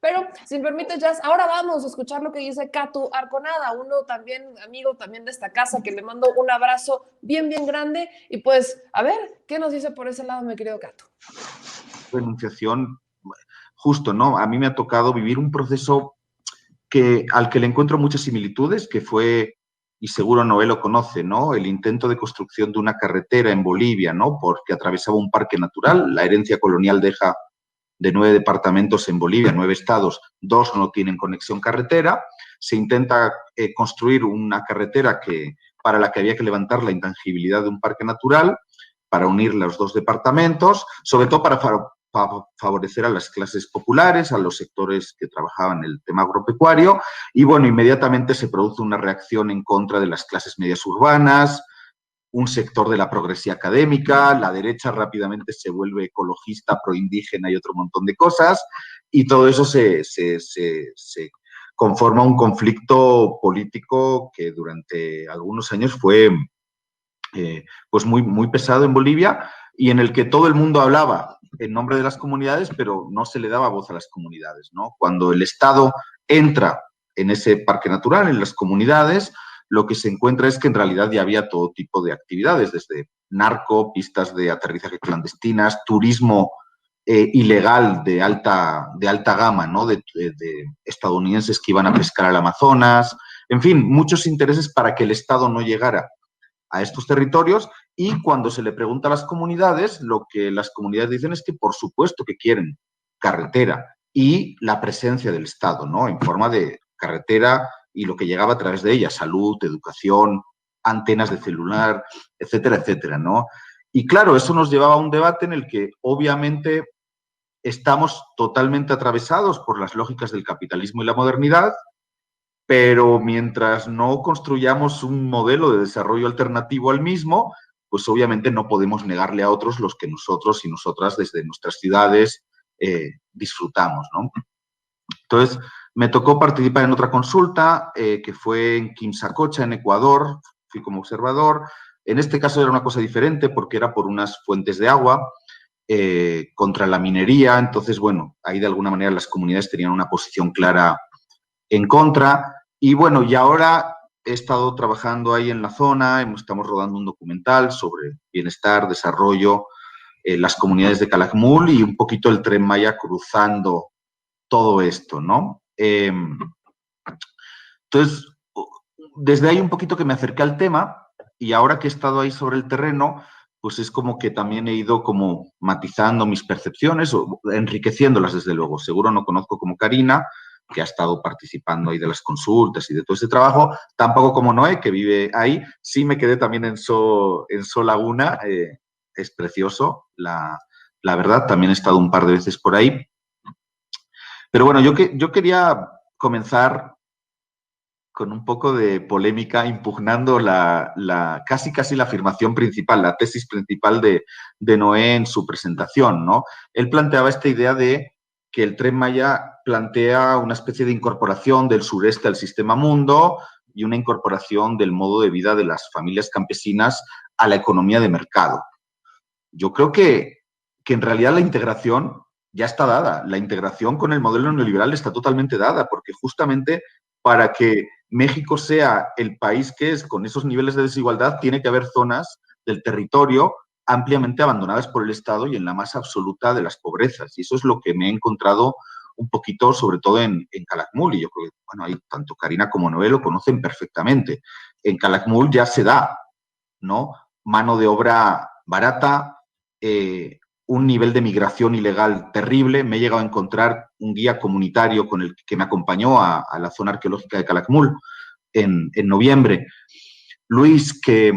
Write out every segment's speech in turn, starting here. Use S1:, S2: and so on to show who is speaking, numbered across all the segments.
S1: Pero, si me permite, Jazz, ahora vamos a escuchar lo que dice Catu Arconada, uno también, amigo también de esta casa, que le mando un abrazo bien, bien grande. Y pues, a ver, ¿qué nos dice por ese lado, mi querido Catu?
S2: Renunciación, justo, ¿no? A mí me ha tocado vivir un proceso al que le encuentro muchas similitudes, que fue, y seguro Noé lo conoce, ¿no? El intento de construcción de una carretera en Bolivia, ¿no? Porque atravesaba un parque natural. La herencia colonial deja de 9 departamentos en Bolivia, 9 estados, 2 no tienen conexión carretera. Se intenta construir una carretera para la que había que levantar la intangibilidad de un parque natural, para unir los 2 departamentos, sobre todo para favorecer a las clases populares, a los sectores que trabajaban el tema agropecuario, y bueno, inmediatamente se produce una reacción en contra de las clases medias urbanas, un sector de la progresía académica, la derecha rápidamente se vuelve ecologista, proindígena y otro montón de cosas, y todo eso se conforma un conflicto político que durante algunos años fue pues muy pesado en Bolivia y en el que todo el mundo hablaba en nombre de las comunidades, pero no se le daba voz a las comunidades, ¿no? Cuando el Estado entra en ese parque natural, en las comunidades, lo que se encuentra es que en realidad ya había todo tipo de actividades, desde narco, pistas de aterrizaje clandestinas, turismo ilegal de alta gama, ¿no? De estadounidenses que iban a pescar al Amazonas, en fin, muchos intereses para que el Estado no llegara a estos territorios, y cuando se le pregunta a las comunidades, lo que las comunidades dicen es que por supuesto que quieren carretera y la presencia del Estado, ¿no? En forma de carretera y lo que llegaba a través de ella, salud, educación, antenas de celular, etcétera, etcétera, ¿no? Y claro, eso nos llevaba a un debate en el que obviamente estamos totalmente atravesados por las lógicas del capitalismo y la modernidad, pero mientras no construyamos un modelo de desarrollo alternativo al mismo, pues obviamente no podemos negarle a otros los que nosotros y nosotras desde nuestras ciudades disfrutamos, ¿no? Entonces, me tocó participar en otra consulta que fue en Quimsacocha, en Ecuador, fui como observador. En este caso era una cosa diferente porque era por unas fuentes de agua contra la minería. Entonces, bueno, ahí de alguna manera las comunidades tenían una posición clara en contra. Y bueno, y ahora he estado trabajando ahí en la zona, estamos rodando un documental sobre bienestar, desarrollo, las comunidades de Calakmul y un poquito el Tren Maya cruzando todo esto, ¿no? Entonces, desde ahí un poquito que me acerqué al tema y ahora que he estado ahí sobre el terreno, pues es como que también he ido como matizando mis percepciones o enriqueciéndolas desde luego. Seguro no conozco como Karina, que ha estado participando ahí de las consultas y de todo ese trabajo, tampoco como Noé, que vive ahí. Sí me quedé también en So Laguna, es precioso, la verdad, también he estado un par de veces por ahí. Pero bueno, yo quería comenzar con un poco de polémica, impugnando casi la afirmación principal, la tesis principal de Noé en su presentación, ¿no? Él planteaba esta idea de que el Tren Maya plantea una especie de incorporación del sureste al sistema mundo y una incorporación del modo de vida de las familias campesinas a la economía de mercado. Yo creo que en realidad la integración ya está dada. La integración con el modelo neoliberal está totalmente dada, porque justamente para que México sea el país que es con esos niveles de desigualdad, tiene que haber zonas del territorio ampliamente abandonadas por el Estado y en la más absoluta de las pobrezas. Y eso es lo que me he encontrado un poquito, sobre todo en Calakmul. Y yo creo que, bueno, ahí tanto Karina como Noé lo conocen perfectamente. En Calakmul ya se da, ¿no? Mano de obra barata, un nivel de migración ilegal terrible. Me he llegado a encontrar un guía comunitario con el que me acompañó a la zona arqueológica de Calakmul en noviembre. Luis, que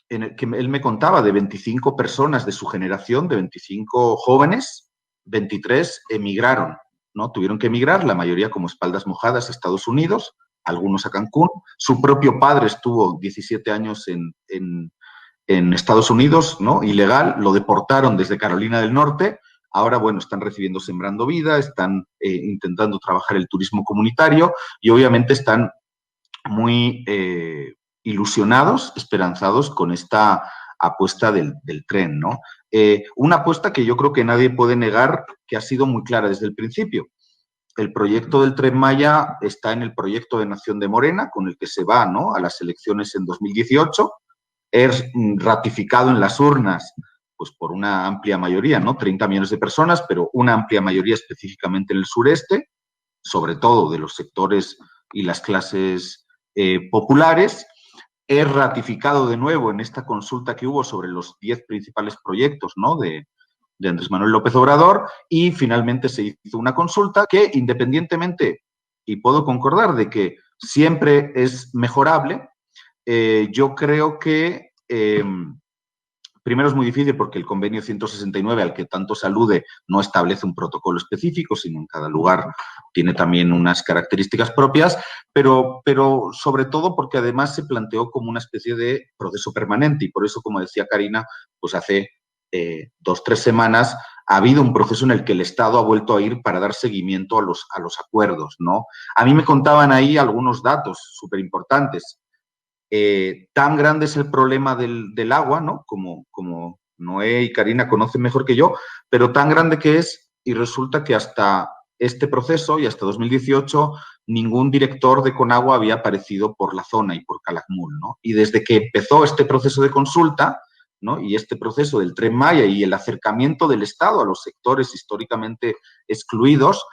S2: él me contaba de 25 personas de su generación, de 25 jóvenes, 23 emigraron, ¿no? Tuvieron que emigrar, la mayoría como espaldas mojadas a Estados Unidos, algunos a Cancún. Su propio padre estuvo 17 años en Estados Unidos, ¿no? Ilegal, lo deportaron desde Carolina del Norte. Ahora, bueno, están recibiendo Sembrando Vida, están intentando trabajar el turismo comunitario y obviamente están muy ilusionados, esperanzados con esta apuesta del tren, ¿no? Una apuesta que yo creo que nadie puede negar que ha sido muy clara desde el principio. el proyecto del Tren Maya está en el proyecto de Nación de Morena, con el que se va, ¿no?, a las elecciones en 2018. Es ratificado en las urnas pues por una amplia mayoría, ¿no? 30 millones de personas, pero una amplia mayoría específicamente en el sureste, sobre todo de los sectores y las clases populares. Es ratificado de nuevo en esta consulta que hubo sobre los 10 principales proyectos, ¿no?, de Andrés Manuel López Obrador, y finalmente se hizo una consulta que, independientemente, y puedo concordar de que siempre es mejorable, yo creo que primero es muy difícil porque el convenio 169 al que tanto se alude no establece un protocolo específico, sino en cada lugar tiene también unas características propias, pero sobre todo porque además se planteó como una especie de proceso permanente y por eso, como decía Karina, pues hace 2-3 semanas ha habido un proceso en el que el Estado ha vuelto a ir para dar seguimiento a los acuerdos, ¿no? A mí me contaban ahí algunos datos súper importantes. Tan grande es el problema del agua, ¿no?, como Noé y Karina conocen mejor que yo, pero tan grande que es, y resulta que hasta este proceso y hasta 2018 ningún director de Conagua había aparecido por la zona y por Calakmul, ¿no? Y desde que empezó este proceso de consulta, ¿no?, y este proceso del Tren Maya y el acercamiento del Estado a los sectores históricamente excluidos,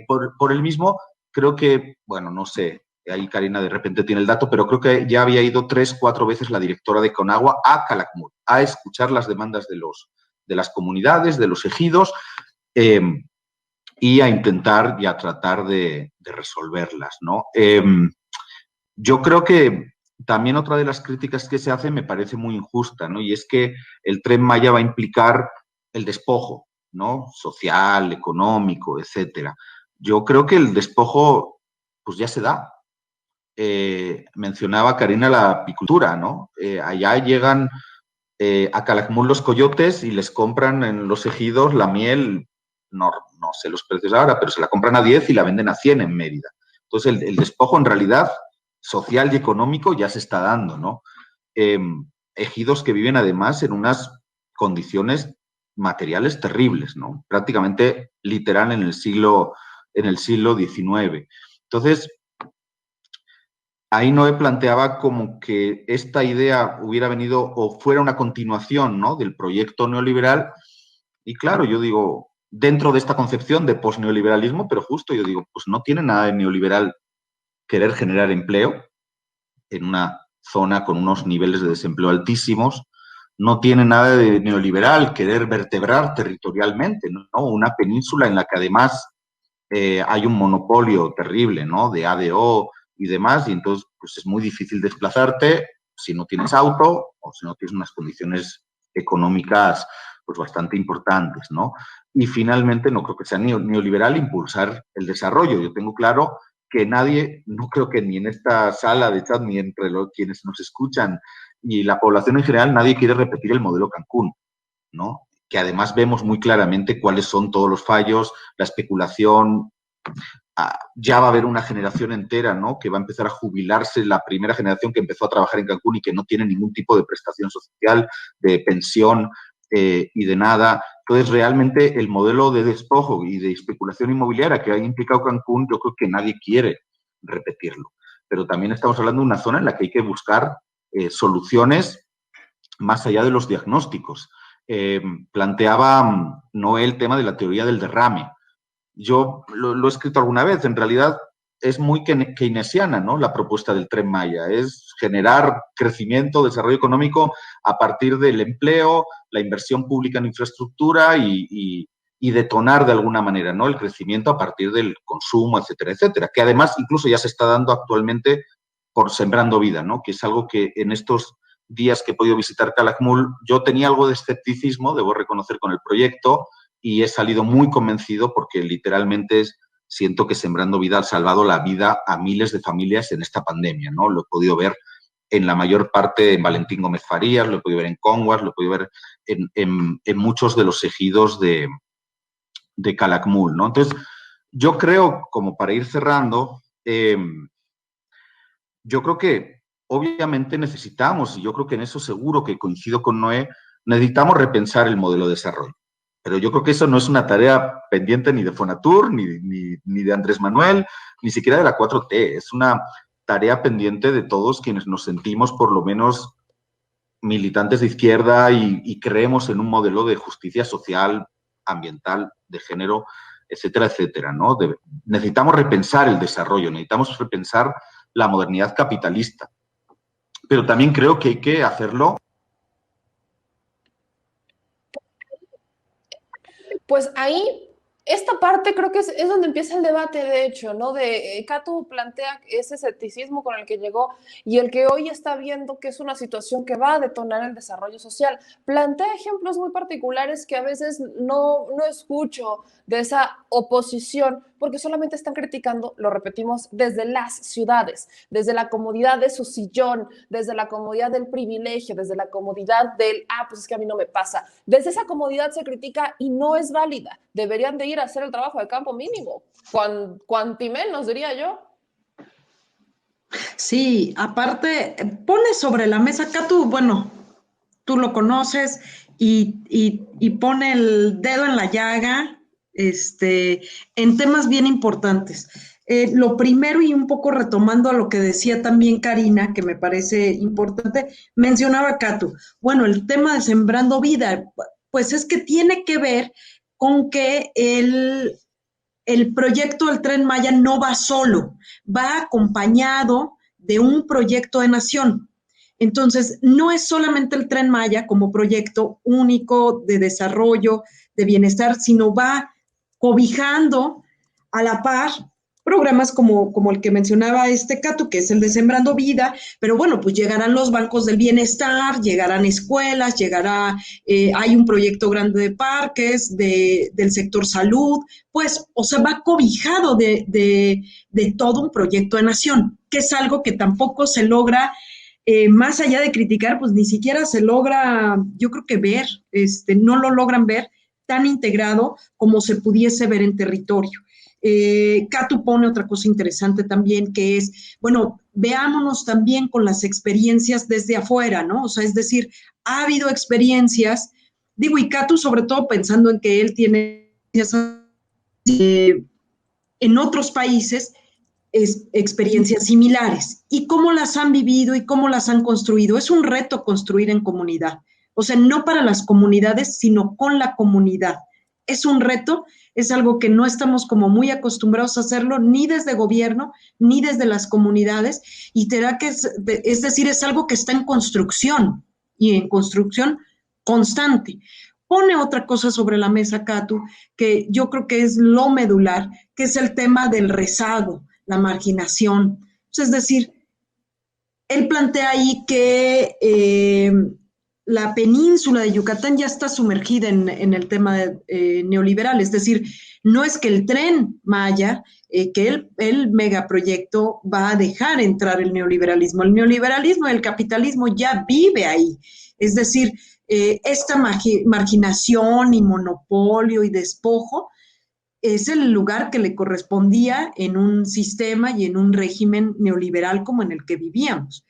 S2: por el mismo, creo que, bueno, no sé, ahí Karina de repente tiene el dato, pero creo que ya había ido 3-4 veces la directora de Conagua a Calakmul a escuchar las demandas de las comunidades, de los ejidos, y a intentar y a tratar de resolverlas, ¿no? Yo creo que también otra de las críticas que se hace me parece muy injusta, ¿no? Y es que el Tren Maya va a implicar el despojo, ¿no?, social, económico, etcétera. Yo creo que el despojo pues ya se da. Mencionaba Karina la apicultura, ¿no? Allá llegan a Calakmul los coyotes y les compran en los ejidos la miel, no sé los precios ahora, pero se la compran a 10 y la venden a 100 en Mérida. Entonces, el despojo en realidad social y económico ya se está dando, ¿no? Ejidos que viven además en unas condiciones materiales terribles, ¿no? Prácticamente literal en el siglo XIX. Entonces, ahí Noé planteaba como que esta idea hubiera venido o fuera una continuación, ¿no?, del proyecto neoliberal. Y claro, yo digo, dentro de esta concepción de posneoliberalismo, pero justo yo digo, pues no tiene nada de neoliberal querer generar empleo en una zona con unos niveles de desempleo altísimos. No tiene nada de neoliberal querer vertebrar territorialmente, ¿no?, una península en la que además hay un monopolio terrible, ¿no?, de ADO y demás, y entonces pues es muy difícil desplazarte si no tienes auto o si no tienes unas condiciones económicas pues bastante importantes, ¿no? Y finalmente no creo que sea neoliberal impulsar el desarrollo. Yo tengo claro que nadie, no creo que ni en esta sala de chat ni entre quienes nos escuchan y la población en general, nadie quiere repetir el modelo Cancún, ¿no?, que además vemos muy claramente cuáles son todos los fallos, la especulación. Ya va a haber una generación entera, ¿no?, que va a empezar a jubilarse, la primera generación que empezó a trabajar en Cancún y que no tiene ningún tipo de prestación social, de pensión y de nada. Entonces, realmente el modelo de despojo y de especulación inmobiliaria que ha implicado Cancún, yo creo que nadie quiere repetirlo. Pero también estamos hablando de una zona en la que hay que buscar soluciones más allá de los diagnósticos. Planteaba Noé el tema de la teoría del derrame. Yo lo he escrito alguna vez, en realidad es muy keynesiana, ¿no?, la propuesta del Tren Maya, es generar crecimiento, desarrollo económico a partir del empleo, la inversión pública en infraestructura y detonar de alguna manera, ¿no?, el crecimiento a partir del consumo, etcétera, etcétera, que además incluso ya se está dando actualmente por Sembrando Vida, ¿no?, que es algo que en estos días que he podido visitar Calakmul, yo tenía algo de escepticismo, debo reconocer, con el proyecto, y he salido muy convencido porque literalmente siento que Sembrando Vida ha salvado la vida a miles de familias en esta pandemia, ¿no? Lo he podido ver en la mayor parte en Valentín Gómez Farías, lo he podido ver en Conguas, lo he podido ver en muchos de los ejidos de Calakmul, ¿no? Entonces, yo creo, como para ir cerrando, yo creo que obviamente necesitamos, y yo creo que en eso seguro que coincido con Noé, necesitamos repensar el modelo de desarrollo. Pero yo creo que eso no es una tarea pendiente ni de Fonatur, ni de Andrés Manuel, ni siquiera de la 4T. Es una tarea pendiente de todos quienes nos sentimos por lo menos militantes de izquierda y creemos en un modelo de justicia social, ambiental, de género, etcétera, etcétera, ¿no? Necesitamos repensar el desarrollo, necesitamos repensar la modernidad capitalista. Pero también creo que hay que hacerlo.
S1: Pues ahí, esta parte creo que es donde empieza el debate, de hecho, ¿no? Catu plantea ese escepticismo con el que llegó y el que hoy está viendo que es una situación que va a detonar el desarrollo social. Plantea ejemplos muy particulares que a veces no escucho de esa oposición porque solamente están criticando, lo repetimos, desde las ciudades, desde la comodidad de su sillón, desde la comodidad del privilegio, desde la comodidad del, pues es que a mí no me pasa. Desde esa comodidad se critica y no es válida. Deberían de ir a hacer el trabajo de campo mínimo, cuanti menos, diría yo.
S3: Sí, aparte, pone sobre la mesa, acá bueno, tú lo conoces y pone el dedo en la llaga, en temas bien importantes. Lo primero, y un poco retomando a lo que decía también Karina, que me parece importante, mencionaba Catu, bueno, el tema de Sembrando Vida, pues es que tiene que ver con que el proyecto del Tren Maya no va solo, va acompañado de un proyecto de nación. Entonces, no es solamente el Tren Maya como proyecto único de desarrollo, de bienestar, sino va cobijando a la par programas como el que mencionaba Catu, que es el de Sembrando Vida, pero bueno, pues llegarán los bancos del bienestar, llegarán escuelas, hay un proyecto grande de parques, del sector salud, pues, o sea, va cobijado de todo un proyecto de nación, que es algo que tampoco se logra, más allá de criticar, pues ni siquiera se logra, yo creo que ver, no lo logran ver tan integrado como se pudiese ver en territorio. Catu pone otra cosa interesante también, que es, bueno, veámonos también con las experiencias desde afuera, ¿no? O sea, es decir, ha habido experiencias, digo, y Catu sobre todo pensando en que él tiene en otros países experiencias similares y cómo las han vivido y cómo las han construido. Es un reto construir en comunidad, o sea, no para las comunidades, sino con la comunidad. Es un reto, es algo que no estamos como muy acostumbrados a hacerlo, ni desde gobierno, ni desde las comunidades, y será que es decir, es algo que está en construcción, y en construcción constante. Pone otra cosa sobre la mesa, Catu, que yo creo que es lo medular, que es el tema del rezago, la marginación. Es decir, él plantea ahí que la península de Yucatán ya está sumergida en el tema neoliberal, es decir, no es que el Tren Maya, que el megaproyecto va a dejar entrar el neoliberalismo y el capitalismo ya vive ahí, es decir, esta marginación y monopolio y despojo es el lugar que le correspondía en un sistema y en un régimen neoliberal como en el que vivíamos.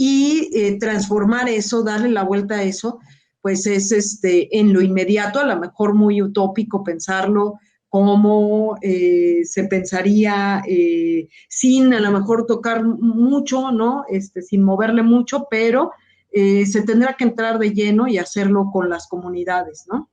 S3: Y transformar eso, darle la vuelta a eso, pues es en lo inmediato, a lo mejor muy utópico pensarlo como se pensaría sin a lo mejor tocar mucho, ¿no? Sin moverle mucho, pero se tendrá que entrar de lleno y hacerlo con las comunidades, ¿no?